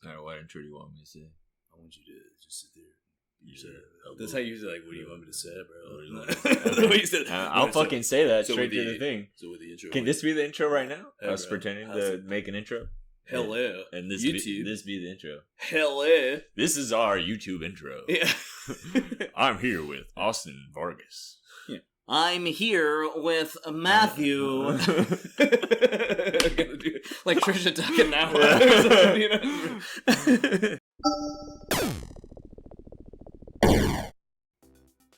Alright, what intro do you want me to say? I want you to just sit there. That's how you usually like, what do you want me to say, bro? I'll fucking say that straight to the thing. So with the intro, Can this be the intro right now? Yeah, I was bro. pretending How's to it? make an intro. hell yeah. And this YouTube. be the intro. Hell yeah. This is our YouTube intro. Yeah. I'm here with Austin Vargas. I'm here with Matthew. I'm gonna do like Trisha talking now.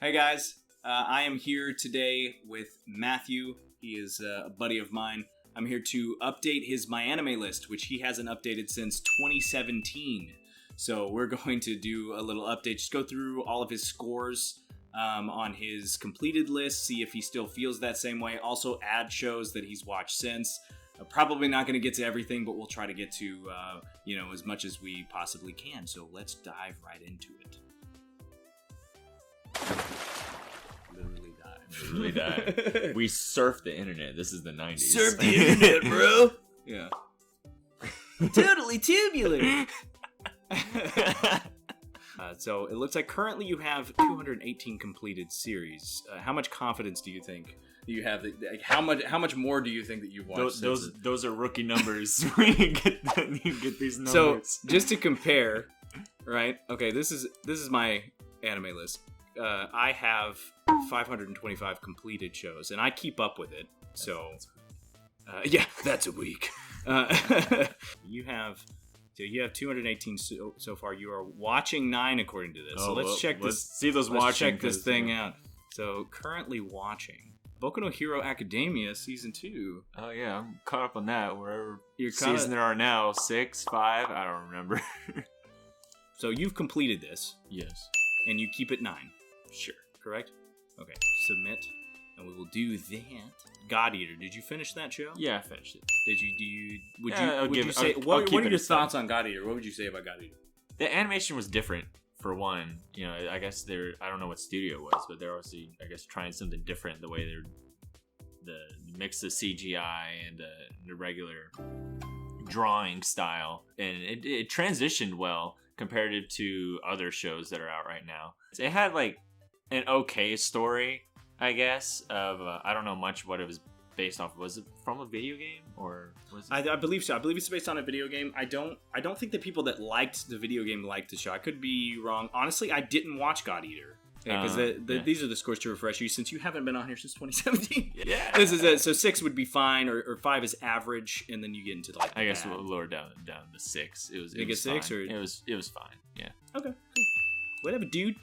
Hey guys, I am here today with Matthew. He is a buddy of mine. I'm here to update his MyAnimeList, which he hasn't updated since 2017. So we're going to do a little update, just go through all of his scores on his completed list, see if he still feels that same way. Also add shows that he's watched since. Probably not going to get to everything, but we'll try to get to as much as we possibly can. So let's dive right into it. Literally died. We surfed the internet. This is the 90s. Surf the internet, bro. Yeah. Totally tubular. So it looks like currently you have 218 completed series. How much confidence do you think you have? Like, how much more do you think that you've watched? Those are rookie numbers. When you get these numbers. So just to compare, right? Okay, this is my anime list. I have 525 completed shows, and I keep up with it. So, yeah, that's a week. You have 218 so far. You are watching 9 according to this. So let's check this. Let's see those Let's watching. check this thing out. So currently watching Boku no Hero Academia season 2. Oh yeah, I'm caught up on that. Wherever You're season there are now, 6, 5, I don't remember. So you've completed this, Yes. and you keep it 9. Sure. Correct? Okay. Submit, and we will do that. God Eater, did you finish that show? Yeah, I finished it. Did you? I'll Would give you it- say? I'll What keep are it your a seven. thoughts on God Eater? What would you say about God Eater? The animation was different for one. You know, I guess I don't know what studio it was, but they're obviously, I guess, trying something different. The way the mix of CGI and the regular drawing style, and it transitioned well comparative to other shows that are out right now. It had like an okay story, I guess. Of I don't know much what it was based off. Was it from a video game or was it? I believe so. I believe it's based on a video game. I don't think the people that liked the video game liked the show. I could be wrong. Honestly, I didn't watch God Eater. Because these are the scores to refresh you, since you haven't been on here since 2017. Yeah. This is it. So 6 would be fine, or 5 is average, and then you get into like. I guess bad. we'll lower down to 6. It was. Make it 6 fine. or it was fine. Yeah. Okay. Cool. Whatever, dude.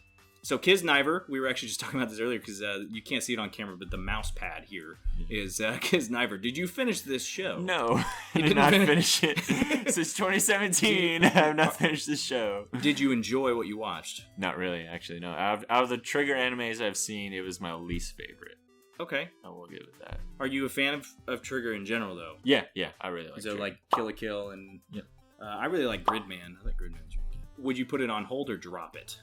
So Kiznaiver, we were actually just talking about this earlier because you can't see it on camera, but the mouse pad here is Kiznaiver. Did you finish this show? No, I did not finish it. Since 2017, I have not finished the show. Did you enjoy what you watched? Not really, actually. No. Out of the Trigger animes I've seen, it was my least favorite. Okay. I will give it that. Are you a fan of Trigger in general, though? Yeah, I really like it. So Trigger. like Kill la Kill and I really like Gridman. I like Gridman's really good. Would you put it on hold or drop it?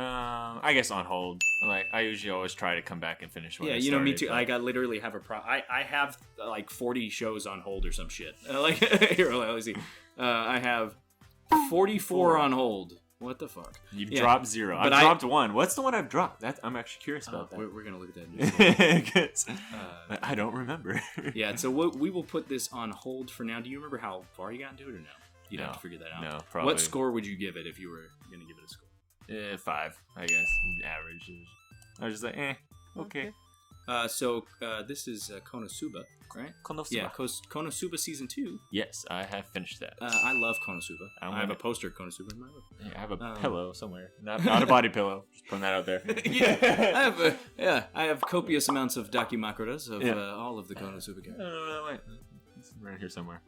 I guess on hold. Like I usually always try to come back and finish. When Yeah, I you know me started, too. but- I literally have a I have like 40 shows on hold or some shit. Like here, let me see. I have 44 on hold. What the fuck? You've Yeah. dropped 0. But I've dropped 1. What's the one I've dropped? I'm actually curious about that. We're gonna look at that. 'Cause I don't remember. Yeah, so we will put this on hold for now. Do you remember how far you got into it or no? You'd have to figure that out. No, probably. What score would you give it if you were gonna give it a score? 5, I guess. Average. I was just like, okay. So this is KonoSuba, right? KonoSuba. Yeah, KonoSuba season 2. Yes, I have finished that. I love KonoSuba. I have a poster of KonoSuba in my room. Yeah, I have a pillow somewhere. Not a body pillow. Just putting that out there. I have copious amounts of dakimakuras of all of the KonoSuba characters. No, wait. It's right here somewhere.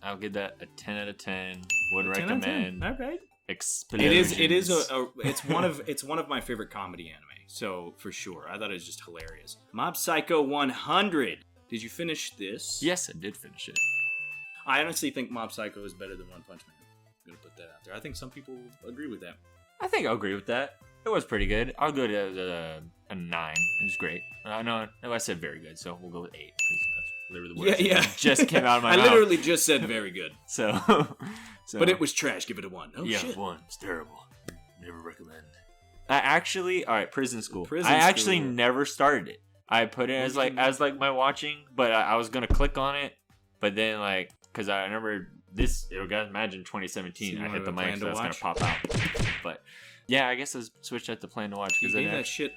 I'll give that a 10 out of 10. Would 10 out of 10. recommend. All right. Explosions. It is it's one of my favorite comedy anime. So for sure, I thought it was just hilarious. Mob Psycho 100. Did you finish this? Yes, I did finish it. I honestly think Mob Psycho is better than One Punch Man. I'm gonna put that out there. I think some people agree with that. I think I'll agree with that. It was pretty good. I'll go to a 9. It was great. No, I said very good, so we'll go with 8. They were the words Yeah. that just came out of my I mouth. literally just said very good. So, But it was trash. Give it a 1. Oh, yeah, shit. 1. It's terrible. Never recommend. I actually, all right, Prison School. Prison I actually School. never started it. I put it as like my watching, but I was gonna click on it, but then like, cause I remember this. You guys imagine 2017. So I hit the plan mic, to so it's gonna watch? pop out. But yeah, I guess I switched that to plan to watch. You Cause gave that shit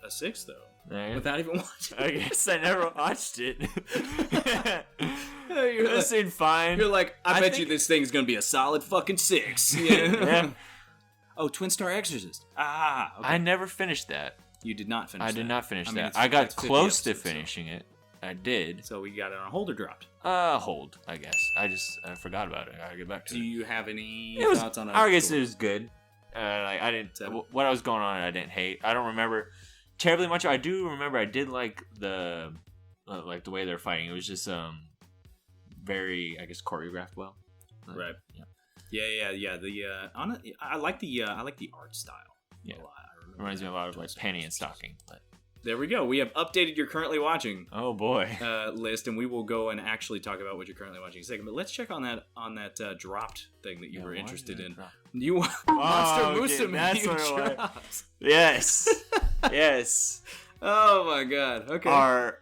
a 6 though, I, without even watching. I guess I never watched it. You're It seemed fine. You're like, I bet you think- this thing's gonna be a solid fucking 6. Yeah. Oh, Twin Star Exorcist. Ah, okay. I never finished that. You did not finish. I did not finish I mean, that. it's- I got it's 50 close to episodes, so- finishing it. I did. So we got it on hold or dropped. Hold. I guess I forgot about it. I gotta get back to Do it. you have any It was. thoughts on it? I guess it was good. Like I didn't. Seven? What I was going on, I didn't hate. I don't remember terribly much. I do remember I did like the way they're fighting. It was just very, I guess, choreographed well. Right. Yeah. Yeah. I like the art style. Yeah. A lot. I remember Reminds me a that. lot of like Penny and Stocking. But There we go. We have updated your currently watching oh boy. list, and we will go and actually talk about what you're currently watching in a second. But let's check on that dropped thing that you were interested in. You Monster okay, Musume. that's You what it was. dropped. Yes. Yes. Oh my god. Okay. Our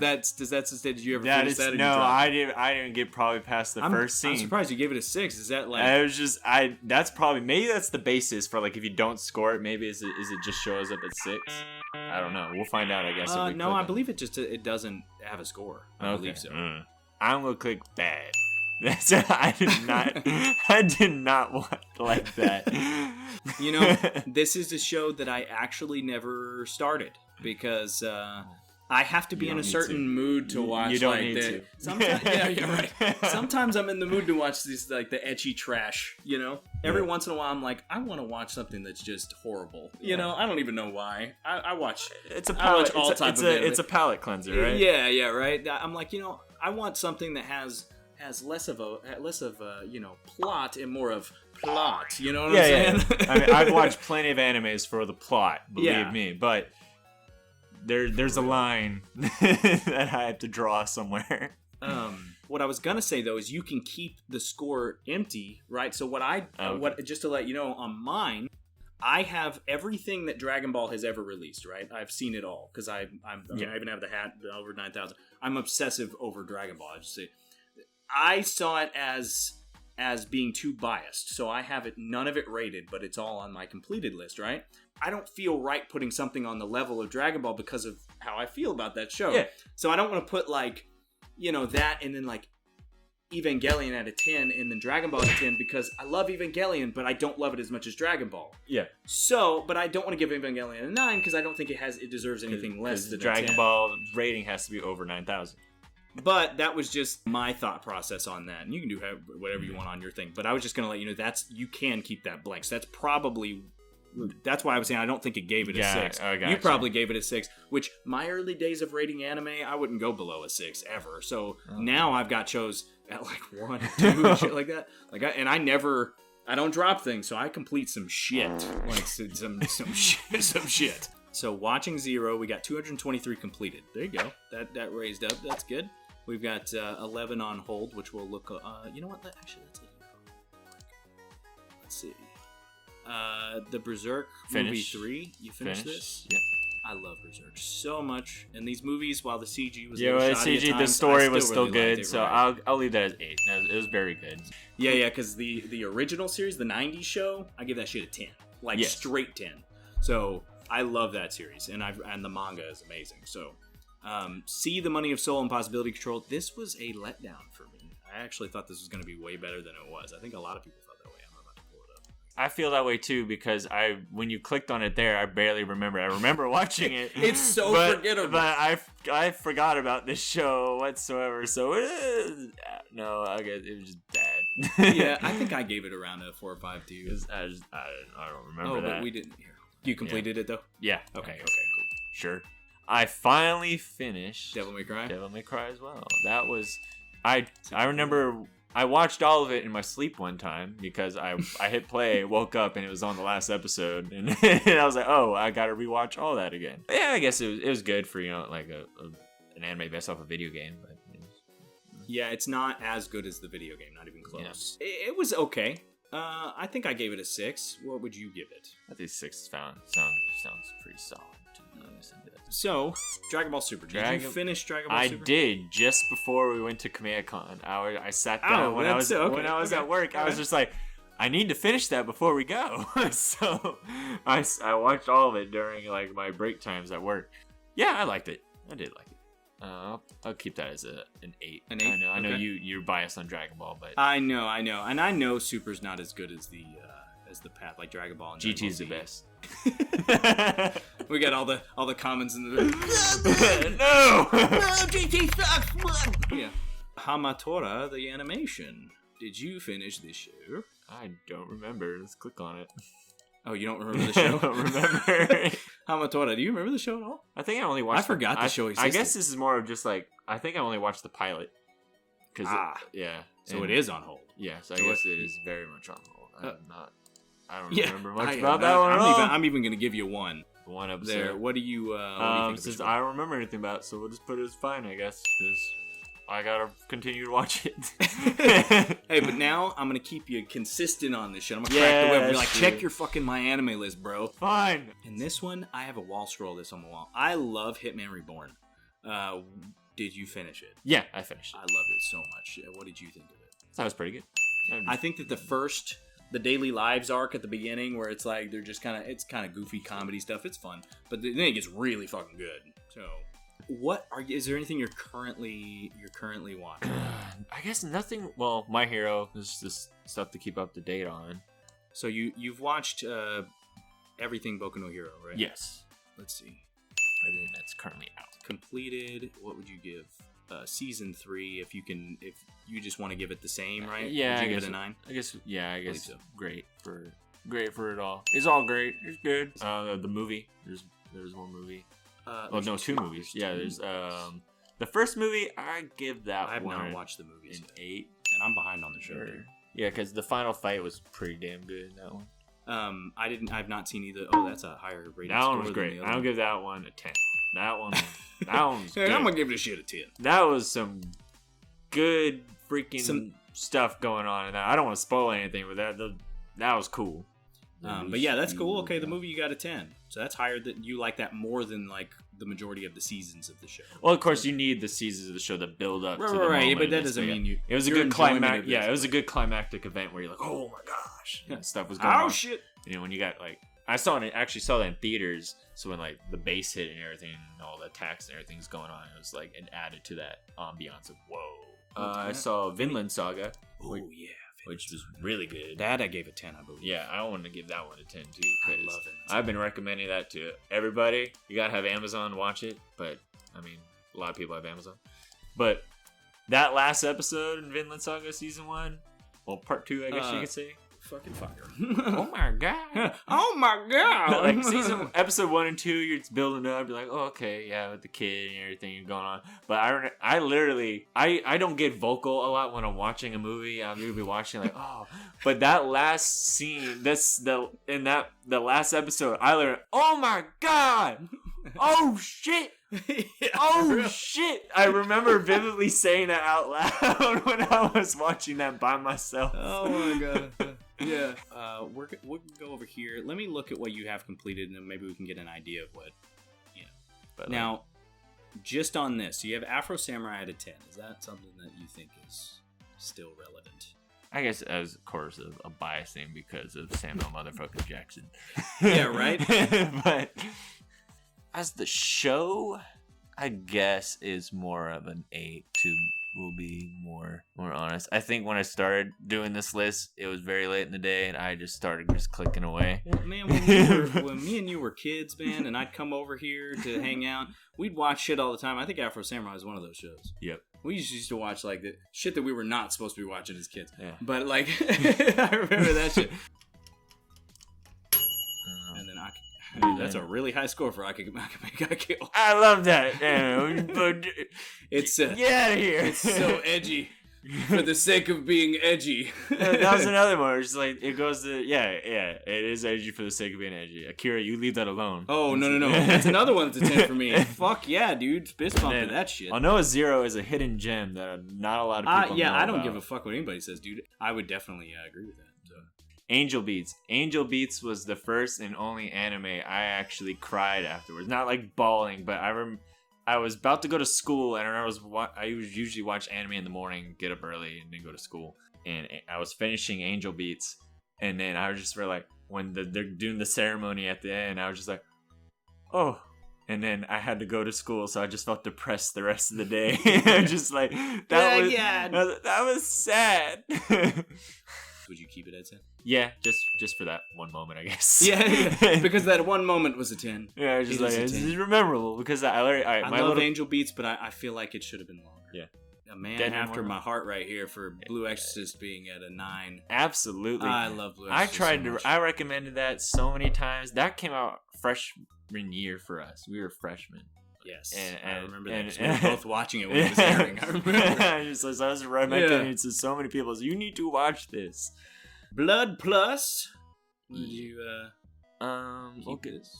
Did you ever that finish is that? or you no. dropped it? I didn't get probably past the first scene. I'm surprised you gave it a 6. Is that like? I was just that's probably maybe that's the basis for like if you don't score it, maybe is it just shows up at 6. I don't know. We'll find out, I guess. if we No, click I on believe it doesn't have a score. I believe so. I'm gonna click bad. That's I did not want like that. You know, this is a show that I actually never started because I have to be You in a don't need certain to. mood to watch. You don't like need the, to. Sometimes, yeah, you're right. Sometimes I'm in the mood to watch these like the ecchi trash. You know, every once in a while I'm like, I want to watch something that's just horrible. You know, I don't even know why. I watch. It's a I palate. watch all type of anime. It's a palate cleanser, right? Yeah, right. I'm like, you know, I want something that has less of a plot and more of plot. You know what I'm saying? I mean, I've watched plenty of animes for the plot, believe Yeah. me, but there's a line that I have to draw somewhere. What I was gonna say though is you can keep the score empty, right? So what just to let you know, on mine, I have everything that Dragon Ball has ever released, right? I've seen it all because I even have the hat over 9,000. I'm obsessive over Dragon Ball. I just say I saw it as being too biased, so I have it none of it rated, but it's all on my completed list, right? I don't feel right putting something on the level of Dragon Ball because of how I feel about that show. Yeah. So I don't want to put like, you know, that and then like Evangelion at a 10 and then Dragon Ball at a 10 because I love Evangelion, but I don't love it as much as Dragon Ball. Yeah. So, but I don't want to give Evangelion a 9 because I don't think it deserves anything less than a Dragon 10. Ball rating has to be over 9,000. But that was just my thought process on that. And you can do whatever you want on your thing. But I was just going to let you know you can keep that blank. So that's why I was saying I don't think it gave it a 6. I gotcha. You probably gave it a 6, which my early days of rating anime, I wouldn't go below a 6 ever. So now I've got shows at like 1, 2, and shit like that. I don't drop things, so I complete some shit. Like some shit. So watching Zero, we got 223 completed. There you go. That raised up. That's good. We've got 11 on hold, which will look. You know what? Actually, that's it. Let's see. The Berserk movie 3. You finished this? Yeah. I love Berserk so much. And these movies, while the CG was Yeah, a little well, shoddy at CG, the times, story I was still really liked good, it, so right? I'll leave that as 8. It was very good. Yeah, because the original series, the 90s show, I give that shit a 10. Like, Yes. straight 10. So, I love that series, and the manga is amazing. So, See the Money of Soul and Possibility Control, this was a letdown for me. I actually thought this was going to be way better than it was. I think a lot of people thought that way. I'm about to pull it up. I feel that way too because when you clicked on it there, I barely remember. I remember watching it. It's so forgettable. But I forgot about this show whatsoever. So no, I guess it was just bad. Yeah, I think I gave it around a 4 or 5 to you. I don't remember Oh, that. but we didn't hear. You completed it though? Yeah. Okay, cool. Sure. I finally finished Devil May Cry? Devil May Cry as well. That was I remember I watched all of it in my sleep one time because I hit play, woke up, and it was on the last episode, and, and I was like, oh, I gotta rewatch all that again. But yeah, I guess it was good for like an anime based off a video game, but Yeah, it's not as good as the video game. Not even close. Yeah. It was okay. I think I gave it a 6. What would you give it? I think 6 sounds pretty solid. So, Dragon Ball Super. Did you finish Dragon Ball Super? I did just before we went to Command-Con. I sat down when I was at work. I was just like, I need to finish that before we go. So I watched all of it during like my break times at work. Yeah, I liked it. I did like it. I'll keep that as an 8. An 8. I know you're biased on Dragon Ball, but I know, and I know Super's not as good as the path, like Dragon Ball and GT's the best. We got all the comments in the no. GT sucks. Yeah. Hamatora, the animation. Did you finish this year? I don't remember. Let's click on it. Oh, you don't remember the show? I don't remember. Hamatora, do you remember the show at all? I think I only watched. I forgot the show existed. I guess this is more of just like I think I only watched the pilot. Yeah. So it is on hold. Yes, I guess it is very much on hold. I don't remember much about that one at all. I'm even going to give you one. One episode. There. What do you think? Since I don't remember anything about it, so we'll just put it as fine, I guess, because I gotta continue to watch it. Hey, but now I'm gonna keep you consistent on this shit. I'm gonna crack the whip and be like, check your fucking MyAnimeList, bro. Fine. And this one, I have a wall scroll this on the wall. I love Hitman Reborn. Did you finish it? Yeah, I finished it. I loved it so much. What did you think of it? That was pretty good. I think that the daily lives arc at the beginning, where it's like they're just it's kind of goofy comedy stuff. It's fun, but then it gets really fucking good. So, is there anything you're currently watching? I guess nothing. Well, My Hero is just stuff to keep up to date on. So you've watched everything Boku no Hero, right? Yes. Let's see. Everything that's currently out. Completed. What would you give? Season 3, if you just want to give it the same, right? Yeah, would you give it a 9? I guess so. Great for it all. It's all great. It's good. The movie. There's one movie. No, 2 movies. Yeah, there's the first movie. I give that one. I have not watched the movies. An 8, and I'm behind on the show. Dude. Yeah, because the final fight was pretty damn good in that one. I've not seen either. Oh, that's a higher rating. That one was great. I'll give that one a 10. That one was good. I'm gonna give this shit a 10. That was some good freaking stuff going on in that. I don't want to spoil anything, but that was cool. But yeah, that's cool. Okay, the movie you got a 10. So that's higher. That you like that more than like the majority of the seasons of the show. Well, of course, you need the seasons of the show to build up to the right, moment. But that doesn't mean you. It was a good climax. Yeah, it was a good climactic event where you're like, oh my gosh, and stuff was going on. Oh shit! You know, when you got like, I actually saw that in theaters. So when like the bass hit and everything, and all the attacks and everything's going on, it was like it added to that ambiance of whoa. I saw Vinland Saga. Oh yeah. Which was really good. That I gave a 10, I believe. Yeah, I wanted to give that one a 10 too. I love it. I've been recommending that to everybody. You gotta have Amazon to watch it, but I mean, a lot of people have Amazon. But that last episode in Vinland Saga season 1, well, part 2, I guess you could say. Fucking fire. Oh my god. Oh my god. Like episode 1 and 2, you're building up. You're like, oh, okay, yeah, with the kid and everything going on. But I literally, I don't get vocal a lot when I'm watching a movie. I'm usually watching like, oh. But that last scene, the last episode, I literally, oh my god. Oh shit. Yeah, oh shit. I remember vividly saying that out loud when I was watching that by myself. Oh my god. Yeah, we'll go over here. Let me look at what you have completed, and then maybe we can get an idea of what. Yeah. But now, just on this, you have Afro Samurai at a 10. Is that something that you think is still relevant? I guess as of course a bias thing because of Samuel motherfucking Jackson. Yeah, right. But as the show, I guess is more of an 8 to. Will be more honest. I think when I started doing this list, it was very late in the day, and I just started clicking away. Well, man, when me and you were kids, man, and I'd come over here to hang out, we'd watch shit all the time. I think Afro Samurai was one of those shows. Yep. We used to watch like the shit that we were not supposed to be watching as kids. Yeah. But like, I remember that shit. And then that's a really high score for Katekyo. I love that. But it's get out of here. It's so edgy. for the sake of being edgy. That was another one. It's like it goes to it is edgy for the sake of being edgy. Akira, you leave that alone. Oh no! That's another one that's a 10 for me. Fuck yeah, dude! Fist bump to that shit. Anoa Zero is a hidden gem that not a lot of people know I don't about. give a fuck what anybody says, dude. I would definitely agree with that. So. Angel Beats. Angel Beats was the first and only anime I actually cried afterwards. Not like bawling, but I was about to go to school, and I usually watch anime in the morning, get up early, and then go to school. And I was finishing Angel Beats, and then I was just like, when they're doing the ceremony at the end, I was just like, oh. And then I had to go to school, so I just felt depressed the rest of the day. Just like that was sad. Would you keep it at 10? Yeah, just for that one moment, I guess. Yeah, because that one moment was a 10. Yeah, it's memorable because I love Angel Beats, but I feel like it should have been longer. Yeah. A man after my heart right here for Blue Exorcist being at a 9. Absolutely. I love Blue Exorcist. I recommended that so many times. That came out freshman year for us. We were freshmen. Yes, and I remember that. We were both watching it when it was airing. I remember. I was recommending it to so many people. So you need to watch this. Blood Plus. Would you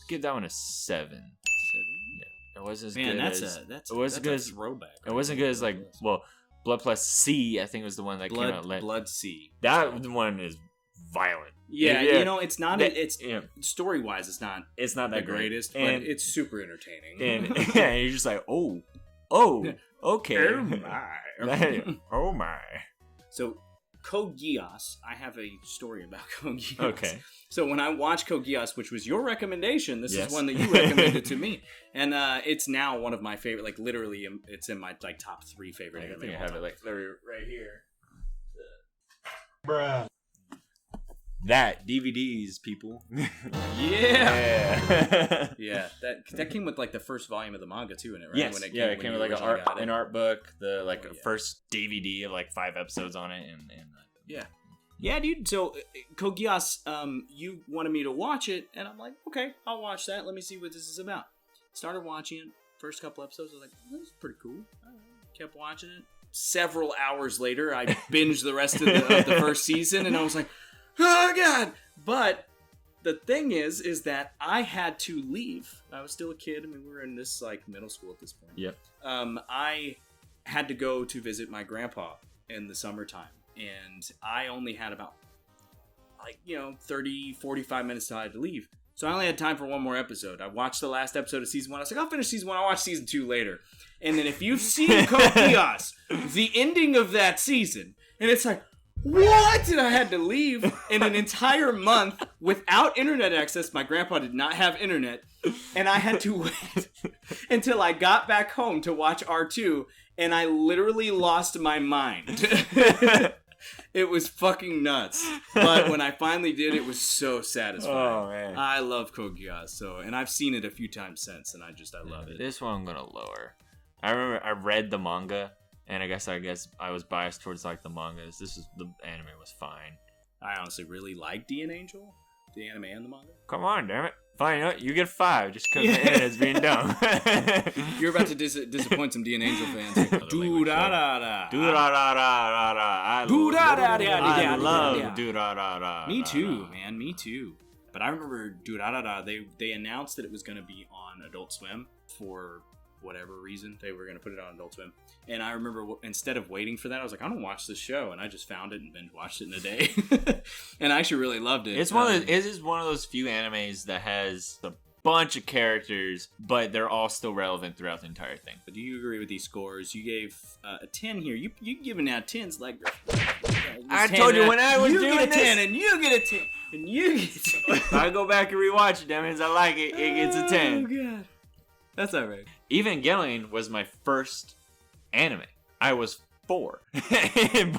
give that one a 7. 7? Yeah, it wasn't as Man, good that's as a throwback. It wasn't good as like Blood Plus C. I think was the one that came out late. Blood C. That one is violent. Yeah, you know, it's not. It's story wise, it's not that the greatest, but it's super entertaining. And you're just like, oh, okay, oh my. So, Code Geass, I have a story about Code Geass. Okay. So when I watched Code Geass, which was your recommendation, this is one that you recommended to me, and it's now one of my favorite. Like literally, it's in my top 3 favorite anime. I think I have it like right here. Bruh. That DVDs, people. Yeah. Yeah. That came with like the first volume of the manga too in it, right? Yes. When it came with like an art book, the first DVD of like 5 episodes on it, and yeah. Yeah, dude. So, Code Geass, you wanted me to watch it, and I'm like, okay, I'll watch that. Let me see what this is about. Started watching it. First couple episodes, I was like, this is pretty cool. Kept watching it. Several hours later, I binged the rest of the first season, and I was like, oh, God. But the thing is that I had to leave. I was still a kid. I mean, we were in this, like, middle school at this point. Yep. I had to go to visit my grandpa in the summertime. And I only had about, 30, 45 minutes till I had to leave. So I only had time for one more episode. I watched the last episode of season 1. I was like, I'll finish season 1. I'll watch season 2 later. And then if you've seen Code Geass, the ending of that season, and it's like, what? And I had to leave in an entire month without internet access. My grandpa did not have internet. And I had to wait until I got back home to watch R2. And I literally lost my mind. It was fucking nuts. But when I finally did, it was so satisfying. Oh, man. I love Code Geass, and I've seen it a few times since, and I love it. This one I'm gonna lower. I remember I read the manga, and I guess I was biased towards like the mangas. The anime was fine. I honestly really like D&A Angel, the anime and the manga. Come on, damn it. Fine, you know what? You get 5 just because the internet's being dumb. You're about to disappoint some D&A Angel fans. Durarara. I love Durarara. Me too, man. Me too. But I remember Durarara, they announced that it was going to be on Adult Swim for whatever reason. They were going to put it on Adult Swim. And I remember instead of waiting for that, I was like, I don't watch this show. And I just found it and binge watched it in a day. And I actually really loved it. It is one of those few animes that has a bunch of characters, but they're all still relevant throughout the entire thing. But do you agree with these scores? You gave a 10 here. You giving out 10s like... I told you when I was doing this. You get a 10 and you get a 10 and you get a 10. If I go back and rewatch it, that means I like it. It gets a 10. Oh, God. That's all right. Evangelion was my first anime. I was 4.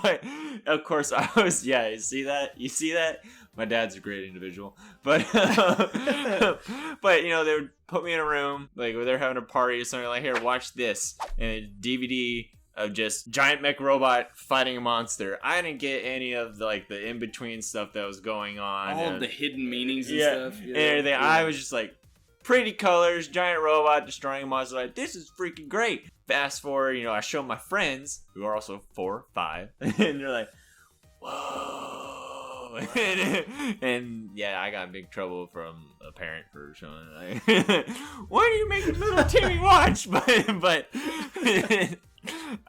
But, of course, I was... Yeah, you see that? My dad's a great individual. But, but they would put me in a room, like, where they're having a party or something, like, here, watch this. And a DVD of just giant mech robot fighting a monster. I didn't get any of, the in-between stuff that was going on. All of the hidden meanings and stuff. Yeah. And everything. I was just like, pretty colors, giant robot destroying monsters. Like, this is freaking great. Fast forward, I show my friends who are also 4, 5, and they're like, whoa. And yeah, I got in big trouble from a parent for showing it. Like, why do you make little Timmy watch? But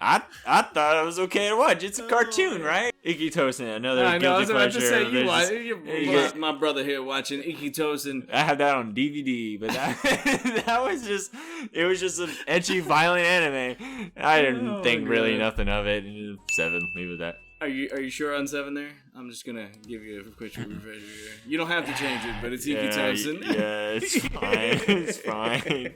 I thought it was okay to watch. It's a cartoon, right? Ikitosen, another guilty pleasure. My brother here watching Ikitosen. I have that on DVD, but that was just an ecchi, violent anime. I didn't think really nothing of it. 7, leave it at that. Are you sure on 7 there? I'm just gonna give you a quick refresher here. You don't have to change it, but it's Ikitosen. Yeah, it's fine. It's fine.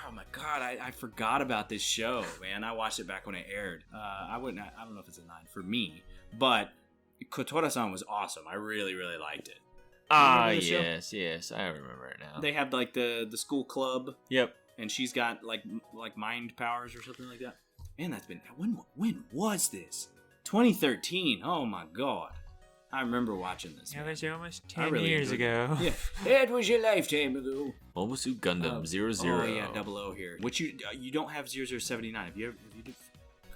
Oh my god, I forgot about this show, man. I watched it back when it aired. I don't know if it's a 9 for me, but Kotora-san was awesome. I really, really liked it. Yes, I remember it now. They had like the school club. Yep. And she's got like mind powers or something like that. Man, that's been when was this? 2013. Oh my god. I remember watching this. That was almost 10 years ago. Yeah. It was your lifetime ago. Momosu Gundam 00. Oh yeah, 00 here. Which you don't have 0079. Have you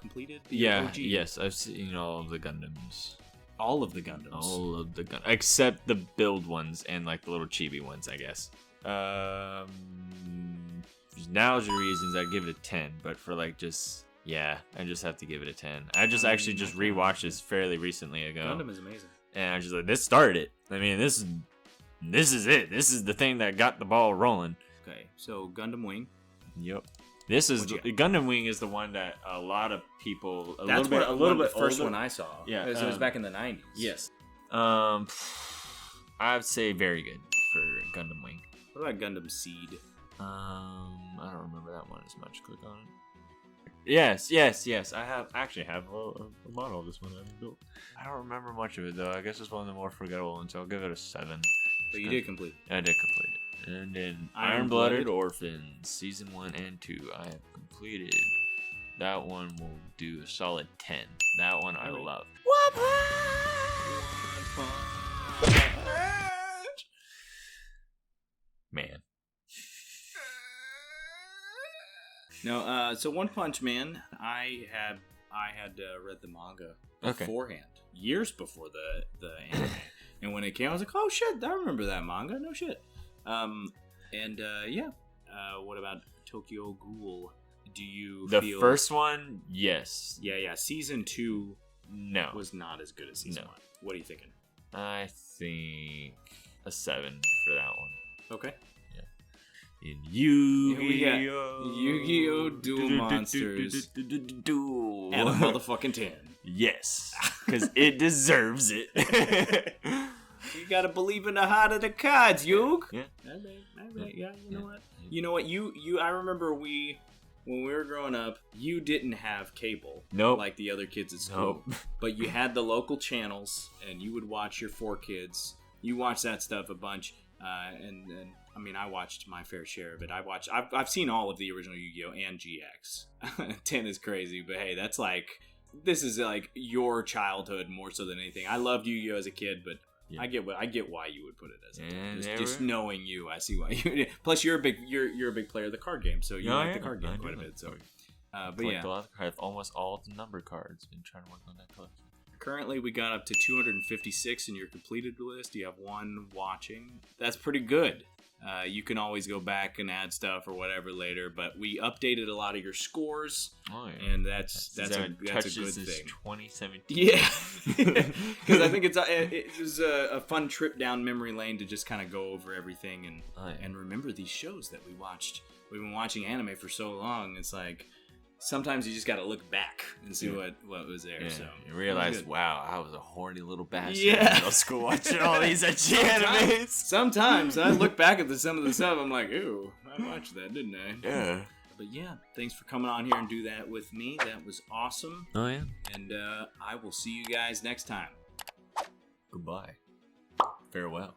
completed the OG? Yes, I've seen all of the Gundams. All of the Gundams. All of the Gundams. Except the build ones and like the little chibi ones, I guess. Nostalgia reasons, I'd give it a 10. But for like just... Yeah, I just have to give it a 10. I just actually just rewatched this fairly recently ago. Gundam is amazing. And I was just like, this started it. I mean, this is it. This is the thing that got the ball rolling. Okay, so Gundam Wing. Yep. Gundam Wing is the one that a lot of people a little bit the first older. one I saw. Yeah, it was back in the 90s. Yes. I would say very good for Gundam Wing. What about Gundam Seed? I don't remember that one as much. Click on it. Yes. I have a model of this one I built. I don't remember much of it though. I guess it's one of the more forgettable ones, so I'll give it a 7. But you did complete it. I did complete it. And then Iron-Blooded Orphans, Season 1 and 2, I have completed. That one will do a solid 10. That one I love. Man. No, so One Punch Man, I had read the manga beforehand, years before the anime, and when it came, I was like, oh shit, I remember that manga, no shit. What about Tokyo Ghoul? Do you feel... The first one, yes. Yeah, Season 2 no was not as good as Season 1. What are you thinking? I think a 7 for that one. Okay. In Yu-Gi-Oh! Yu-Gi-Oh! Duel Monsters. Duel. And a motherfucking 10. Yes. Because it deserves it. You gotta believe in the heart of the cards, Yug. Yeah. Alright. Yeah, you know what? I remember when we were growing up, you didn't have cable. Nope. Like the other kids at school. Nope. But you had the local channels, and you would watch your 4 kids. You watched that stuff a bunch. And I mean, I watched my fair share of it. I've seen all of the original Yu-Gi-Oh! And GX. 10 is crazy, but hey, this is like your childhood more so than anything. I loved Yu-Gi-Oh! As a kid, but yeah. I get why you would put it as a 10. Just knowing you, I see why you. Plus, you're a big player of the card game, so you like the card game quite a bit. So, but yeah, I have almost all the number cards. Been trying to work on that collection. Currently, we got up to 256 in your completed list. You have 1 watching. That's pretty good. You can always go back and add stuff or whatever later, but we updated a lot of your scores. Oh, yeah. And that's a good thing. 2017. Yeah, because I think it was a fun trip down memory lane to just kind of go over everything and remember these shows that we watched. We've been watching anime for so long. It's like sometimes you just got to look back and see what was there. Yeah, so you realize, wow, I was a horny little bastard in middle school watching all these animes. Sometimes I look back at some of the stuff, I'm like, ew, I watched that, didn't I? Yeah. But yeah, thanks for coming on here and do that with me. That was awesome. Oh, yeah. And I will see you guys next time. Goodbye. Farewell.